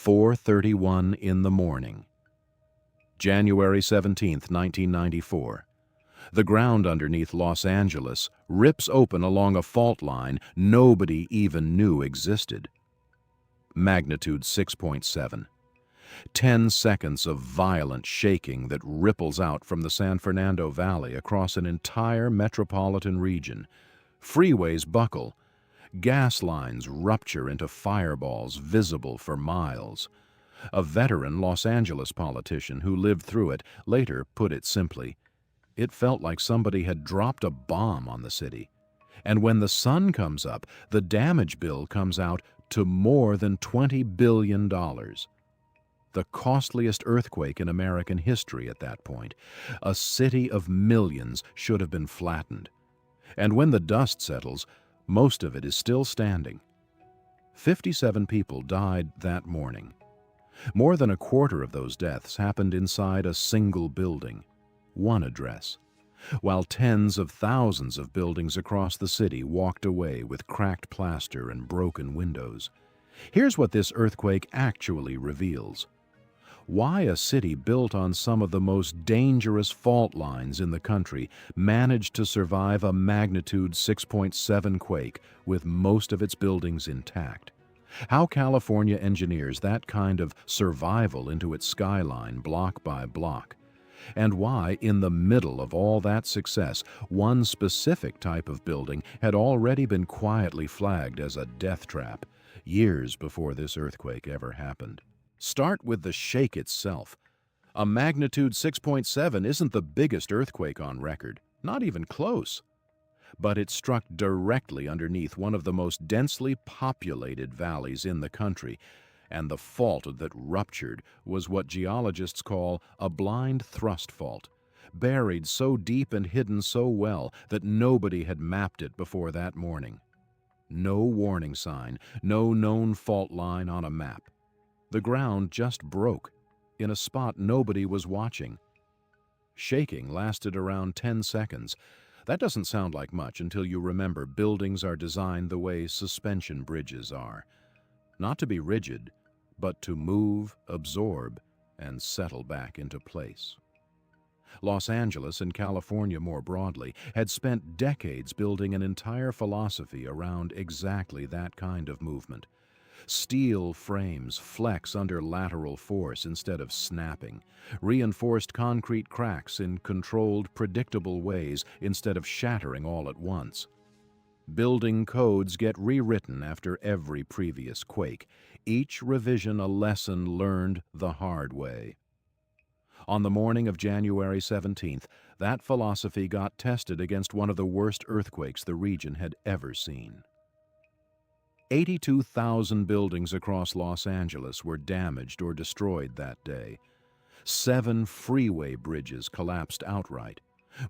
4:31 in the morning. January 17, 1994. The ground underneath Los Angeles rips open along a fault line nobody even knew existed. Magnitude 6.7. 10 seconds of violent shaking that ripples out from the San Fernando Valley across an entire metropolitan region. Freeways buckle. Gas lines rupture into fireballs visible for miles. A veteran Los Angeles politician who lived through it later put it simply, "It felt like somebody had dropped a bomb on the city. And when the sun comes up, the damage bill comes out to more than $20 billion. The costliest earthquake in American history at that point. A city of millions should have been flattened. And when the dust settles, most of it is still standing." 57 people died that morning. More than a quarter of those deaths happened inside a single building, one address, while tens of thousands of buildings across the city walked away with cracked plaster and broken windows. Here's what this earthquake actually reveals: why a city built on some of the most dangerous fault lines in the country managed to survive a magnitude 6.7 quake with most of its buildings intact. How California engineers that kind of survival into its skyline block by block. And why, in the middle of all that success, one specific type of building had already been quietly flagged as a death trap years before this earthquake ever happened. Start with the shake itself. A magnitude 6.7 isn't the biggest earthquake on record, not even close. But it struck directly underneath one of the most densely populated valleys in the country, and the fault that ruptured was what geologists call a blind thrust fault, buried so deep and hidden so well that nobody had mapped it before that morning. No warning sign, no known fault line on a map. The ground just broke, in a spot nobody was watching. Shaking lasted around 10 seconds. That doesn't sound like much until you remember buildings are designed the way suspension bridges are. Not to be rigid, but to move, absorb, and settle back into place. Los Angeles and California more broadly had spent decades building an entire philosophy around exactly that kind of movement. Steel frames flex under lateral force instead of snapping. Reinforced concrete cracks in controlled, predictable ways instead of shattering all at once. Building codes get rewritten after every previous quake, each revision a lesson learned the hard way. On the morning of January 17th, that philosophy got tested against one of the worst earthquakes the region had ever seen. 82,000 buildings across Los Angeles were damaged or destroyed that day. 7 freeway bridges collapsed outright.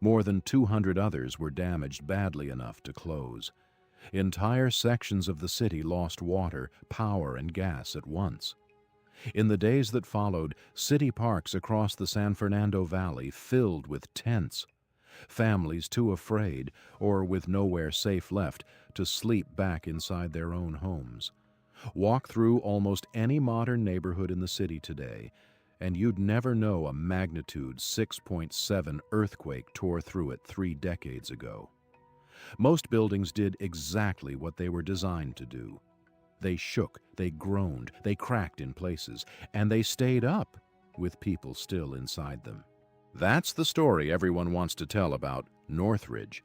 More than 200 others were damaged badly enough to close. Entire sections of the city lost water, power, and gas at once. In the days that followed, city parks across the San Fernando Valley filled with tents. Families too afraid, or with nowhere safe left, to sleep back inside their own homes. Walk through almost any modern neighborhood in the city today, and you'd never know a magnitude 6.7 earthquake tore through it 3 decades ago. Most buildings did exactly what they were designed to do. They shook, they groaned, they cracked in places, and they stayed up, with people still inside them. That's the story everyone wants to tell about Northridge,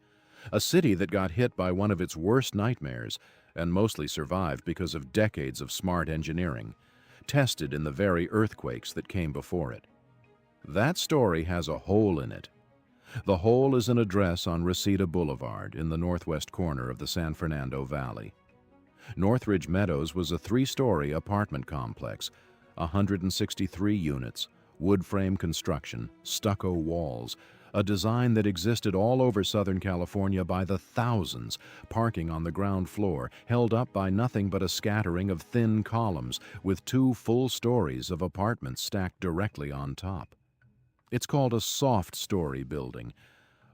a city that got hit by one of its worst nightmares and mostly survived because of decades of smart engineering, tested in the very earthquakes that came before it. That story has a hole in it. The hole is an address on Reseda Boulevard in the northwest corner of the San Fernando Valley. Northridge Meadows was a 3-story apartment complex, 163 units, wood frame construction, stucco walls, a design that existed all over Southern California by the thousands, parking on the ground floor, held up by nothing but a scattering of thin columns with 2 full stories of apartments stacked directly on top. It's called a soft-story building,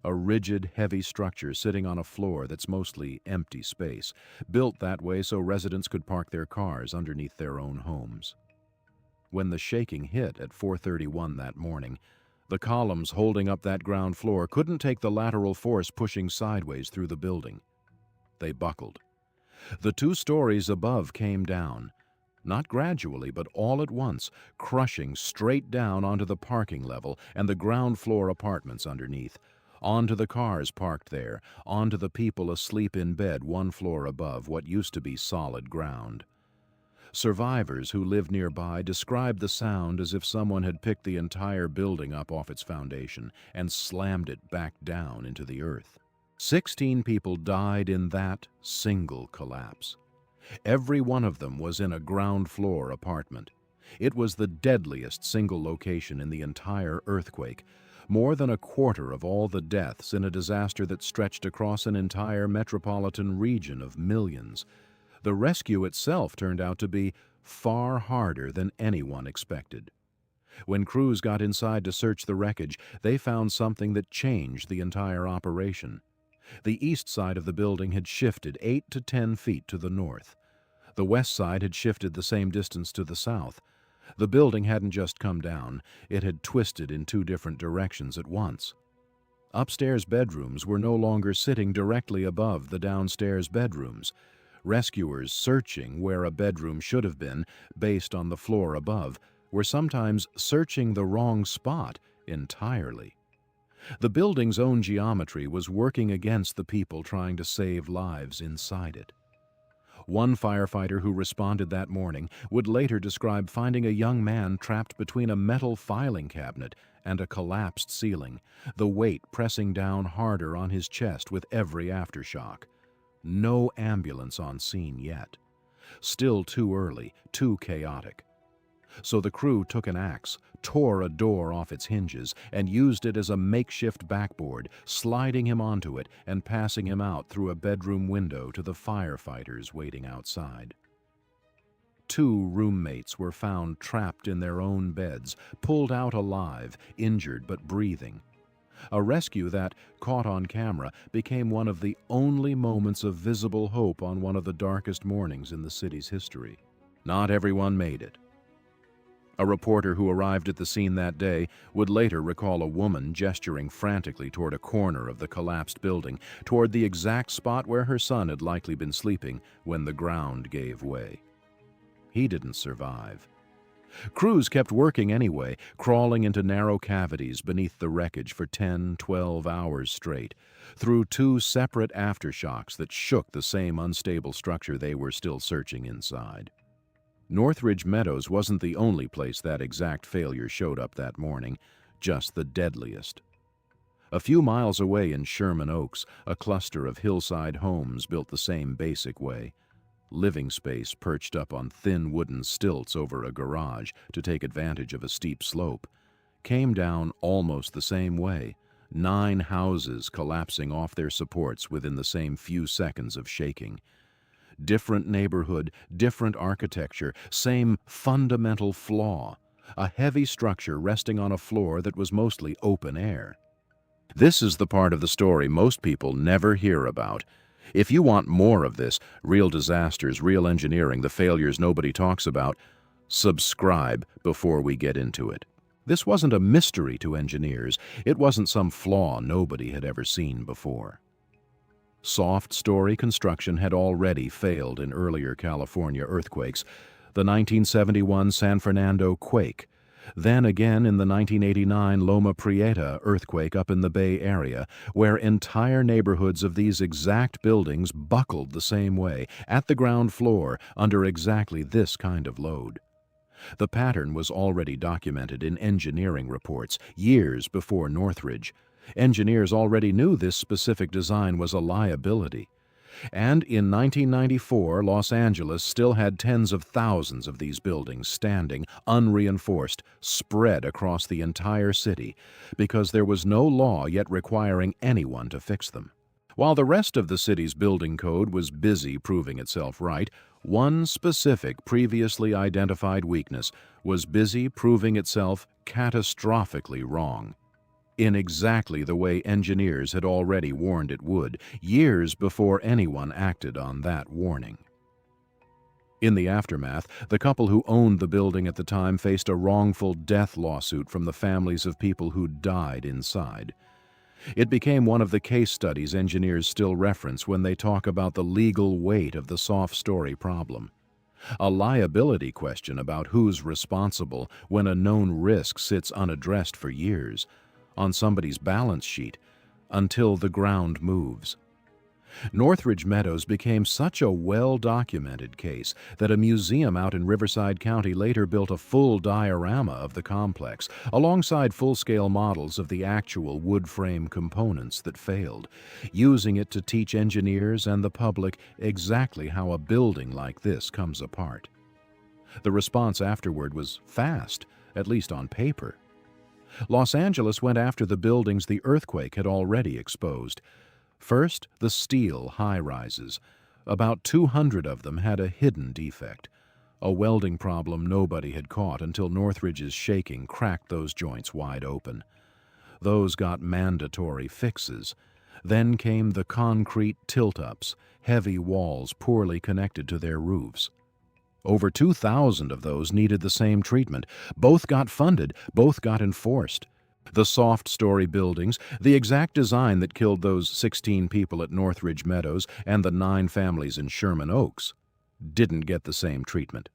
a rigid, heavy structure sitting on a floor that's mostly empty space, built that way so residents could park their cars underneath their own homes. When the shaking hit at 4:31 that morning, the columns holding up that ground floor couldn't take the lateral force pushing sideways through the building. They buckled. The 2 stories above came down, not gradually, but all at once, crushing straight down onto the parking level and the ground floor apartments underneath, onto the cars parked there, onto the people asleep in bed 1 floor above what used to be solid ground. Survivors who lived nearby described the sound as if someone had picked the entire building up off its foundation and slammed it back down into the earth. 16 people died in that single collapse. Every one of them was in a ground floor apartment. It was the deadliest single location in the entire earthquake, more than a quarter of all the deaths in a disaster that stretched across an entire metropolitan region of millions. The rescue itself turned out to be far harder than anyone expected. When crews got inside to search the wreckage, they found something that changed the entire operation. The east side of the building had shifted 8 to 10 feet to the north. The west side had shifted the same distance to the south. The building hadn't just come down, it had twisted in 2 different directions at once. Upstairs bedrooms were no longer sitting directly above the downstairs bedrooms. Rescuers searching where a bedroom should have been, based on the floor above, were sometimes searching the wrong spot entirely. The building's own geometry was working against the people trying to save lives inside it. One firefighter who responded that morning would later describe finding a young man trapped between a metal filing cabinet and a collapsed ceiling, the weight pressing down harder on his chest with every aftershock. No ambulance on scene yet. Still too early, too chaotic. So the crew took an axe, tore a door off its hinges, and used it as a makeshift backboard, sliding him onto it and passing him out through a bedroom window to the firefighters waiting outside. 2 roommates were found trapped in their own beds, pulled out alive, injured but breathing. A rescue that, caught on camera, became one of the only moments of visible hope on one of the darkest mornings in the city's history. Not everyone made it. A reporter who arrived at the scene that day would later recall a woman gesturing frantically toward a corner of the collapsed building, toward the exact spot where her son had likely been sleeping when the ground gave way. He didn't survive. Crews kept working anyway, crawling into narrow cavities beneath the wreckage for 10, 12 hours straight, through 2 separate aftershocks that shook the same unstable structure they were still searching inside. Northridge Meadows wasn't the only place that exact failure showed up that morning, just the deadliest. A few miles away in Sherman Oaks, a cluster of hillside homes built the same basic way. Living space perched up on thin wooden stilts over a garage to take advantage of a steep slope, came down almost the same way, 9 houses collapsing off their supports within the same few seconds of shaking. Different neighborhood, different architecture, same fundamental flaw, a heavy structure resting on a floor that was mostly open air. This is the part of the story most people never hear about. If you want more of this, real disasters, real engineering, the failures nobody talks about, subscribe before we get into it. This wasn't a mystery to engineers. It wasn't some flaw nobody had ever seen before. Soft story construction had already failed in earlier California earthquakes, the 1971 San Fernando quake, then again in the 1989 Loma Prieta earthquake up in the Bay Area, where entire neighborhoods of these exact buildings buckled the same way, at the ground floor, under exactly this kind of load. The pattern was already documented in engineering reports years before Northridge. Engineers already knew this specific design was a liability. And in 1994, Los Angeles still had tens of thousands of these buildings standing, unreinforced, spread across the entire city, because there was no law yet requiring anyone to fix them. While the rest of the city's building code was busy proving itself right, one specific previously identified weakness was busy proving itself catastrophically wrong. In exactly the way engineers had already warned it would, years before anyone acted on that warning. In the aftermath, the couple who owned the building at the time faced a wrongful death lawsuit from the families of people who died inside. It became one of the case studies engineers still reference when they talk about the legal weight of the soft story problem. A liability question about who's responsible when a known risk sits unaddressed for years, on somebody's balance sheet, until the ground moves. Northridge Meadows became such a well-documented case that a museum out in Riverside County later built a full diorama of the complex, alongside full-scale models of the actual wood frame components that failed, using it to teach engineers and the public exactly how a building like this comes apart. The response afterward was fast, at least on paper. Los Angeles went after the buildings the earthquake had already exposed. First, the steel high-rises. About 200 of them had a hidden defect, a welding problem nobody had caught until Northridge's shaking cracked those joints wide open. Those got mandatory fixes. Then came the concrete tilt-ups, heavy walls poorly connected to their roofs. Over 2,000 of those needed the same treatment. Both got funded, both got enforced. The soft story buildings, the exact design that killed those 16 people at Northridge Meadows and the 9 families in Sherman Oaks, didn't get the same treatment.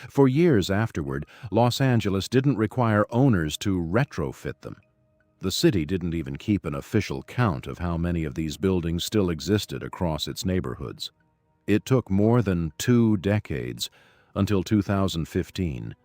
For years afterward, Los Angeles didn't require owners to retrofit them. The city didn't even keep an official count of how many of these buildings still existed across its neighborhoods. It took more than 2 decades, until 2015,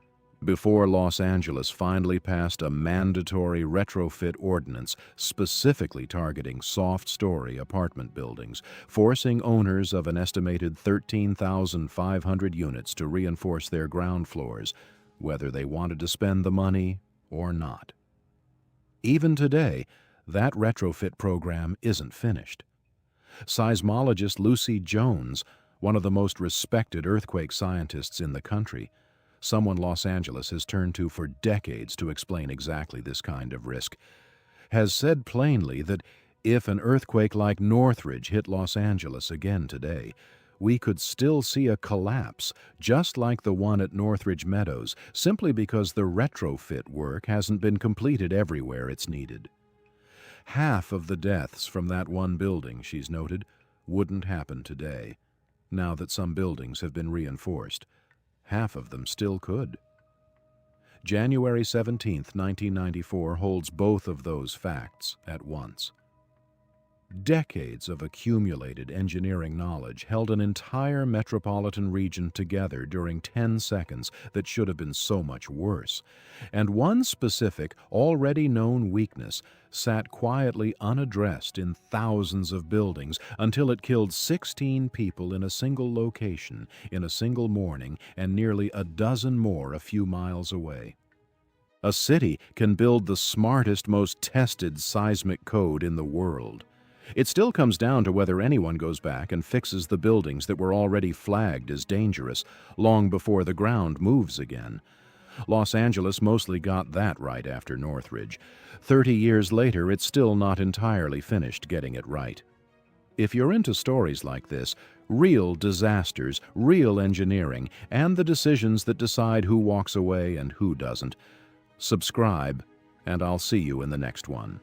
before Los Angeles finally passed a mandatory retrofit ordinance specifically targeting soft-story apartment buildings, forcing owners of an estimated 13,500 units to reinforce their ground floors, whether they wanted to spend the money or not. Even today, that retrofit program isn't finished. Seismologist Lucy Jones, one of the most respected earthquake scientists in the country, someone Los Angeles has turned to for decades to explain exactly this kind of risk, has said plainly that if an earthquake like Northridge hit Los Angeles again today, we could still see a collapse just like the one at Northridge Meadows, simply because the retrofit work hasn't been completed everywhere it's needed. Half of the deaths from that one building, she's noted, wouldn't happen today, now that some buildings have been reinforced. Half of them still could. January 17, 1994 holds both of those facts at once. Decades of accumulated engineering knowledge held an entire metropolitan region together during 10 seconds that should have been so much worse. And one specific, already known weakness sat quietly unaddressed in thousands of buildings until it killed 16 people in a single location, in a single morning, and nearly a dozen more a few miles away. A city can build the smartest, most tested seismic code in the world. It still comes down to whether anyone goes back and fixes the buildings that were already flagged as dangerous long before the ground moves again. Los Angeles mostly got that right after Northridge. 30 years later, it's still not entirely finished getting it right. If you're into stories like this, real disasters, real engineering, and the decisions that decide who walks away and who doesn't, subscribe, and I'll see you in the next one.